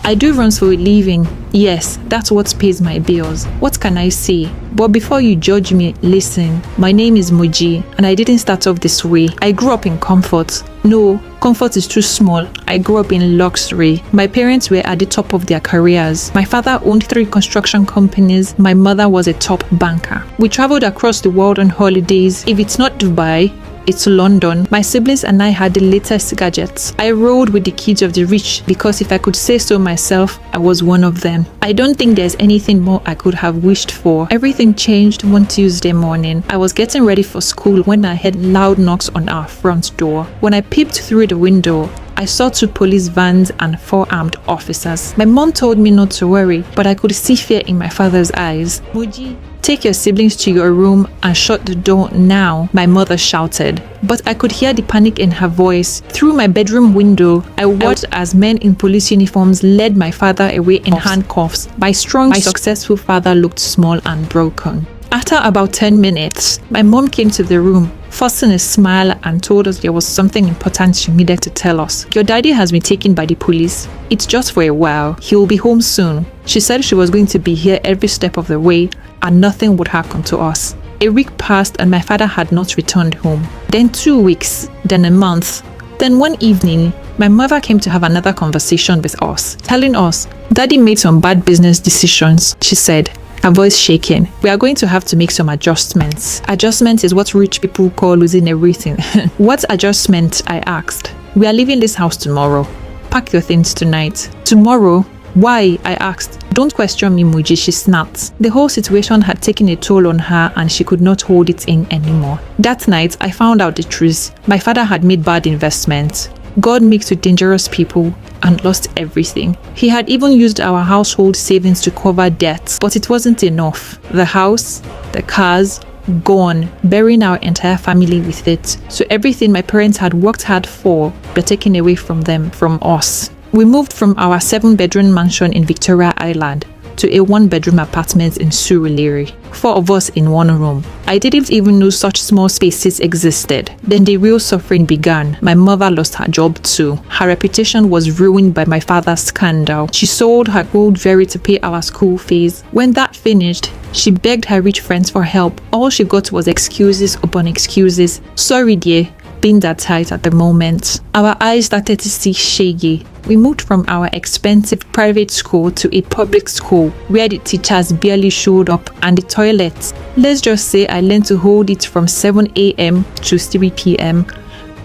I do runs for a living. Yes, that's what pays my bills. What can I say? But before you judge me, listen. My name is Moji, and I didn't start off this way. I grew up in comfort. No, comfort is too small. I grew up in luxury. My parents were at the top of their careers. My father owned 3 construction companies. My mother was a top banker. We traveled across the world on holidays. If it's not Dubai, it's London. My siblings and I had the latest gadgets. I rode with the kids of the rich because if I could say so myself, I was one of them. I don't think there's anything more I could have wished for. Everything changed one Tuesday morning. I was getting ready for school when I heard loud knocks on our front door. When I peeped through the window, I saw 2 police vans and 4 armed officers. My mom told me not to worry, but I could see fear in my father's eyes. Moji, take your siblings to your room and shut the door now, my mother shouted. But I could hear the panic in her voice. Through my bedroom window, I watched as men in police uniforms led my father away in handcuffs. My successful father looked small and broken. After about 10 minutes, my mom came to the room, forcing a smile, and told us there was something important she needed to tell us. Your daddy has been taken by the police. It's just for a while. He will be home soon. She said she was going to be here every step of the way and nothing would happen to us. A week passed and my father had not returned home. Then 2 weeks, then a month. Then one evening, my mother came to have another conversation with us, telling us, Daddy made some bad business decisions, she said, her voice shaking. We are going to have to make some adjustments. Adjustment is what rich people call losing everything. What adjustment? I asked. We are leaving this house tomorrow. Pack your things tonight. Tomorrow? Why? I asked. Don't question me, Moji, she snapped. The whole situation had taken a toll on her and she could not hold it in anymore. That night, I found out the truth. My father had made bad investments. God mixed with dangerous people and lost everything. He had even used our household savings to cover debts, but it wasn't enough. The house, the cars, gone, burying our entire family with it. So everything my parents had worked hard for were taken away from them, from us. We moved from our 7-bedroom mansion in Victoria Island to a 1-bedroom apartment in Surulere. 4 of us in 1 room. I didn't even know such small spaces existed. Then the real suffering began. My mother lost her job too. Her reputation was ruined by my father's scandal. She sold her gold jewelry to pay our school fees. When that finished, she begged her rich friends for help. All she got was excuses upon excuses. Sorry dear, being that tight at the moment. Our eyes started to see shaggy. We moved from our expensive private school to a public school where the teachers barely showed up and the toilets. Let's just say I learned to hold it from 7 a.m. to 3 p.m.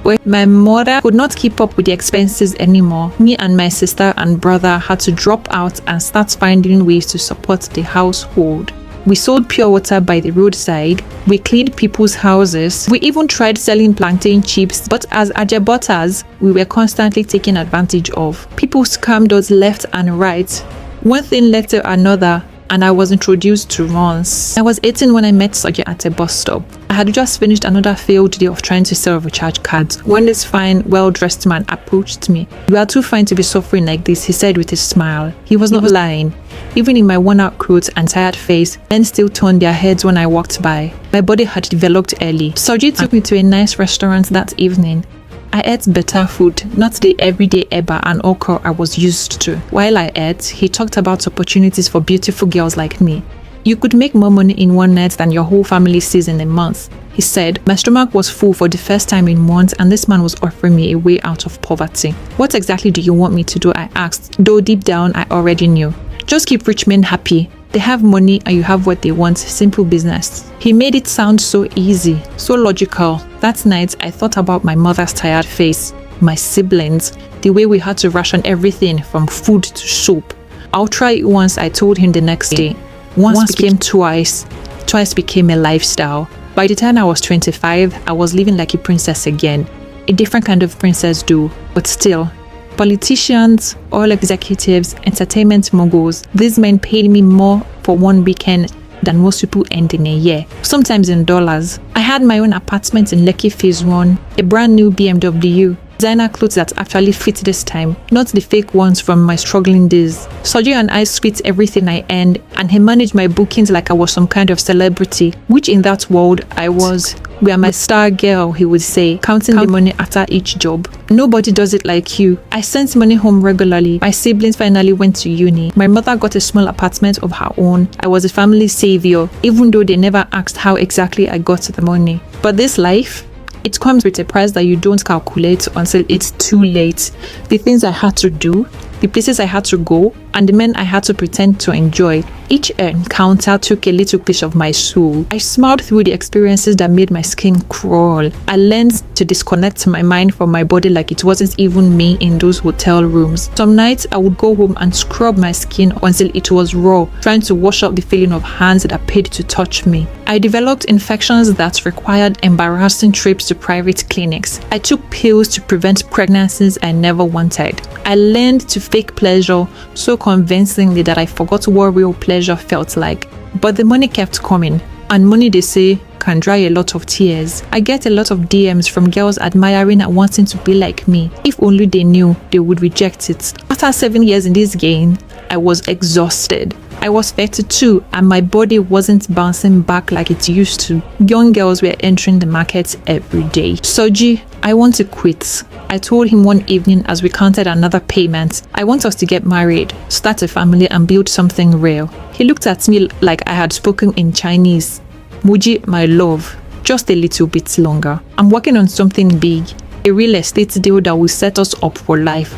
When my mother could not keep up with the expenses anymore, me and my sister and brother had to drop out and start finding ways to support the household. We sold pure water by the roadside. We cleaned people's houses. We even tried selling plantain chips, but as ajabotas, we were constantly taken advantage of. People scammed us left and right. One thing led to another, and I was introduced to runs. I was 18 when I met Soja at a bus stop. I had just finished another failed day of trying to sell recharge cards when this fine, well-dressed man approached me. You are too fine to be suffering like this, he said with a smile. He was not lying. Even in my worn-out clothes and tired face, men still turned their heads when I walked by. My body had developed early. Soji took me to a nice restaurant that evening. I ate better food, not the everyday eba and okra I was used to. While I ate, he talked about opportunities for beautiful girls like me. You could make more money in one night than your whole family sees in a month, he said. My stomach was full for the first time in months and this man was offering me a way out of poverty. What exactly do you want me to do? I asked, though deep down I already knew. Just keep rich men happy. They have money and you have what they want. Simple business. He made it sound so easy, so logical. That night, I thought about my mother's tired face, my siblings, the way we had to ration everything from food to soap. I'll try it once, I told him the next day. Once became twice. Twice became a lifestyle. By the time I was 25, I was living like a princess again. A different kind of princess though, but still. Politicians, oil executives, entertainment moguls, these men paid me more for one weekend than most people earned in a year, sometimes in dollars. I had my own apartment in Lekki Phase 1, a brand new BMW, Designer clothes that actually fit this time, not the fake ones from my struggling days. Soji and I split everything I earned, and he managed my bookings like I was some kind of celebrity, which in that world I was. "We are my star girl," he would say, counting the money after each job. "Nobody does it like you." I sent money home regularly. My siblings finally went to uni. My mother got a small apartment of her own. I was a family savior, even though they never asked how exactly I got the money. But this life, it comes with a price that you don't calculate until it's too late. The things I had to do, the places I had to go, and the men I had to pretend to enjoy. Each encounter took a little piece of my soul. I smiled through the experiences that made my skin crawl. I learned to disconnect my mind from my body like it wasn't even me in those hotel rooms. Some nights I would go home and scrub my skin until it was raw, trying to wash out the feeling of hands that paid to touch me. I developed infections that required embarrassing trips to private clinics. I took pills to prevent pregnancies I never wanted. I learned to fake pleasure so convincingly that I forgot what real pleasure felt like. But the money kept coming, and money, they say, can dry a lot of tears. I get a lot of DMs from girls admiring and wanting to be like me. If only they knew, they would reject it. After 7 years in this game, I was exhausted. I was 32 and my body wasn't bouncing back like it used to. Young girls were entering the market every day. "Soji, I want to quit." I told him one evening as we counted another payment. "I want us to get married, start a family and build something real." He looked at me like I had spoken in Chinese. "Moji, my love, just a little bit longer. I'm working on something big, a real estate deal that will set us up for life.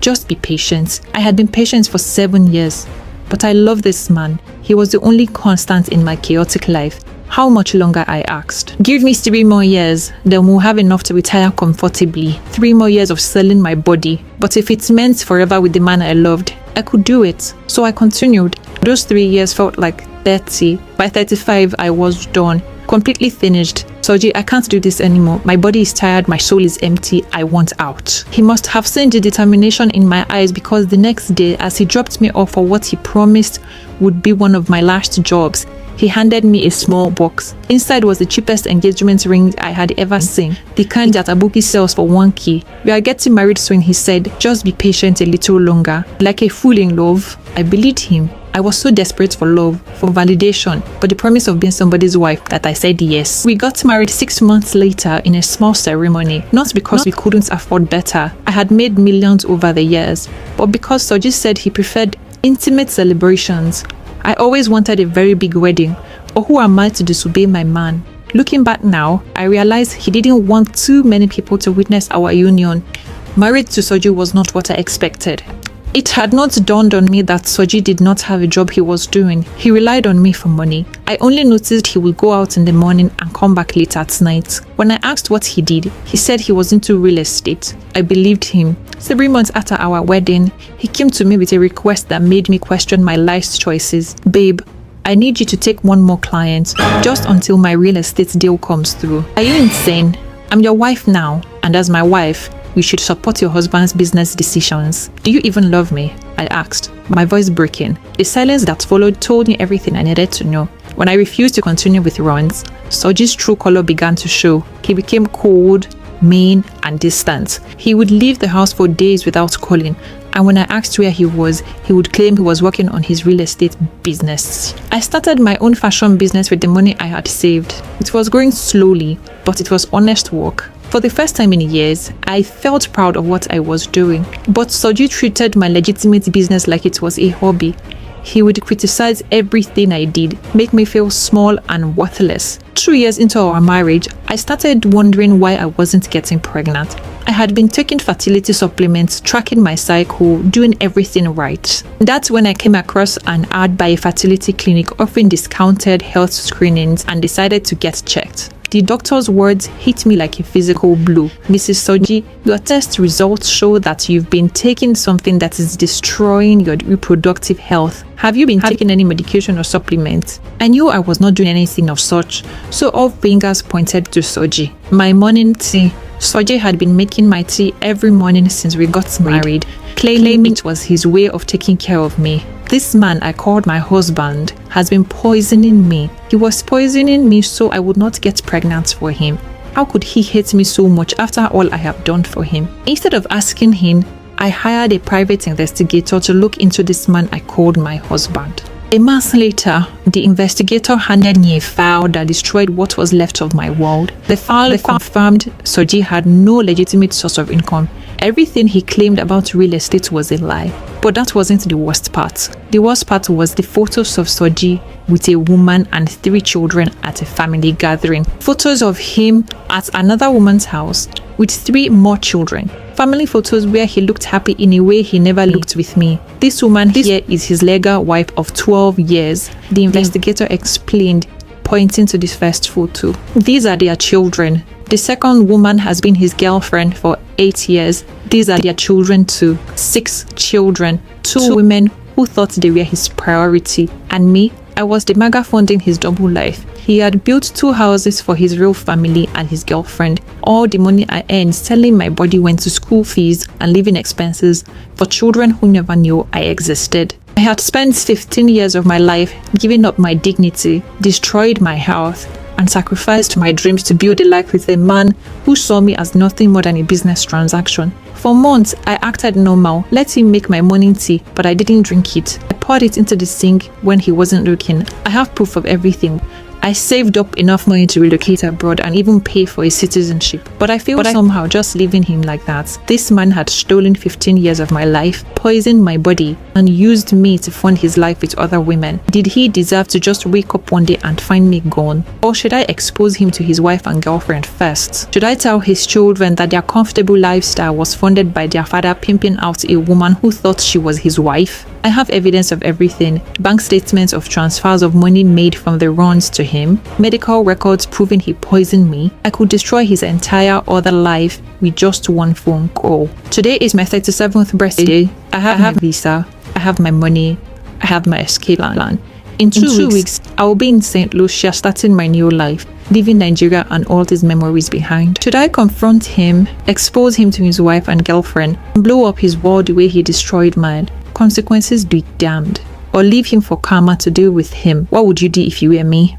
Just be patient." I had been patient for 7 years. But I love this man. He was the only constant in my chaotic life. "How much longer?" I asked. "Give me 3 more years, then we'll have enough to retire comfortably. 3 more years of selling my body. But if it meant forever with the man I loved, I could do it." So I continued. Those 3 years felt like 30. By 35, I was done. Completely finished. "Soji, I can't do this anymore. My body is tired, my soul is empty, I want out." He must have seen the determination in my eyes, because the next day, as he dropped me off for what he promised would be one of my last jobs, he handed me a small box. Inside was the cheapest engagement ring I had ever seen, the kind that Abuki sells for 1K. "We are getting married soon," he said. "Just be patient a little longer." Like a fool in love, I believed him. I was so desperate for love, for validation, for the promise of being somebody's wife that I said yes. We got married 6 months later in a small ceremony, not because we couldn't afford better. I had made millions over the years, but because Soji said he preferred intimate celebrations. I always wanted a very big wedding, or who am I to disobey my man? Looking back now, I realized he didn't want too many people to witness our union. Married to Soji was not what I expected. It had not dawned on me that Soji did not have a job he was doing. He relied on me for money. I only noticed he would go out in the morning and come back late at night. When I asked what he did, he said he was into real estate. I believed him. 3 months after our wedding, he came to me with a request that made me question my life's choices. "Babe, I need you to take one more client, just until my real estate deal comes through." "Are you insane? I'm your wife now, and as my wife, you should support your husband's business decisions. Do you even love me?" I asked, my voice breaking. The silence that followed told me everything I needed to know. When I refused to continue with runs, Soji's true color began to show. He became cold, mean, and distant. He would leave the house for days without calling, and when I asked where he would claim he was working on his real estate business. I started my own fashion business with the money I had saved. It was growing slowly, but it was honest work. For the first time in years, I felt proud of what I was doing. But Soji treated my legitimate business like it was a hobby. He would criticize everything I did, make me feel small and worthless. 2 years into our marriage, I started wondering why I wasn't getting pregnant. I had been taking fertility supplements, tracking my cycle, doing everything right. That's when I came across an ad by a fertility clinic offering discounted health screenings and decided to get checked. The doctor's words hit me like a physical blow. "Mrs. Soji, your test results show that you've been taking something that is destroying your reproductive health. Have you been taking any medication or supplements?" I knew I was not doing anything of such, so all fingers pointed to Soji. My morning tea. Soji had been making my tea every morning since we got married, claiming it was his way of taking care of me. This man I called my husband has been poisoning me. He was poisoning me so I would not get pregnant for him. How could he hate me so much after all I have done for him? Instead of asking him, I hired a private investigator to look into this man I called my husband. A month later, the investigator handed me a file that destroyed what was left of my world. The file confirmed Soji had no legitimate source of income. Everything he claimed about real estate was a lie. But that wasn't the worst part. The worst part was the photos of Soji with a woman and 3 children at a family gathering. Photos of him at another woman's house with 3 more children. Family photos where he looked happy in a way he never looked with me. This woman here is his legal wife of 12 years, the investigator explained, pointing to this first photo. These are their children. The second woman has been his girlfriend for 8 years. These are their children too. 6 children. 2 women who thought they were his priority. And me, I was the maga funding his double life. He had built 2 houses for his real family and his girlfriend. All the money I earned selling my body went to school fees and living expenses for children who never knew I existed. I had spent 15 years of my life giving up my dignity, destroyed my health, and sacrificed my dreams to build a life with a man who saw me as nothing more than a business transaction. For months, I acted normal, let him make my morning tea, but I didn't drink it. I poured it into the sink when he wasn't looking. I have proof of everything. I saved up enough money to relocate abroad and even pay for his citizenship. But I feel somehow just leaving him like that. This man had stolen 15 years of my life, poisoned my body, and used me to fund his life with other women. Did he deserve to just wake up one day and find me gone? Or should I expose him to his wife and girlfriend first? Should I tell his children that their comfortable lifestyle was funded by their father pimping out a woman who thought she was his wife? I have evidence of everything. Bank statements of transfers of money made from the runs to him, medical records proving he poisoned me. I could destroy his entire other life with just one phone call. Today is my 37th birthday. I have my visa, I have my money, I have my escape plan. In 2 weeks, I will be in St. Lucia starting my new life, leaving Nigeria and all these memories behind. Should I confront him, expose him to his wife and girlfriend, and blow up his world the way he destroyed mine? Consequences be damned. Or leave him for karma to deal with him? What would you do if you were me?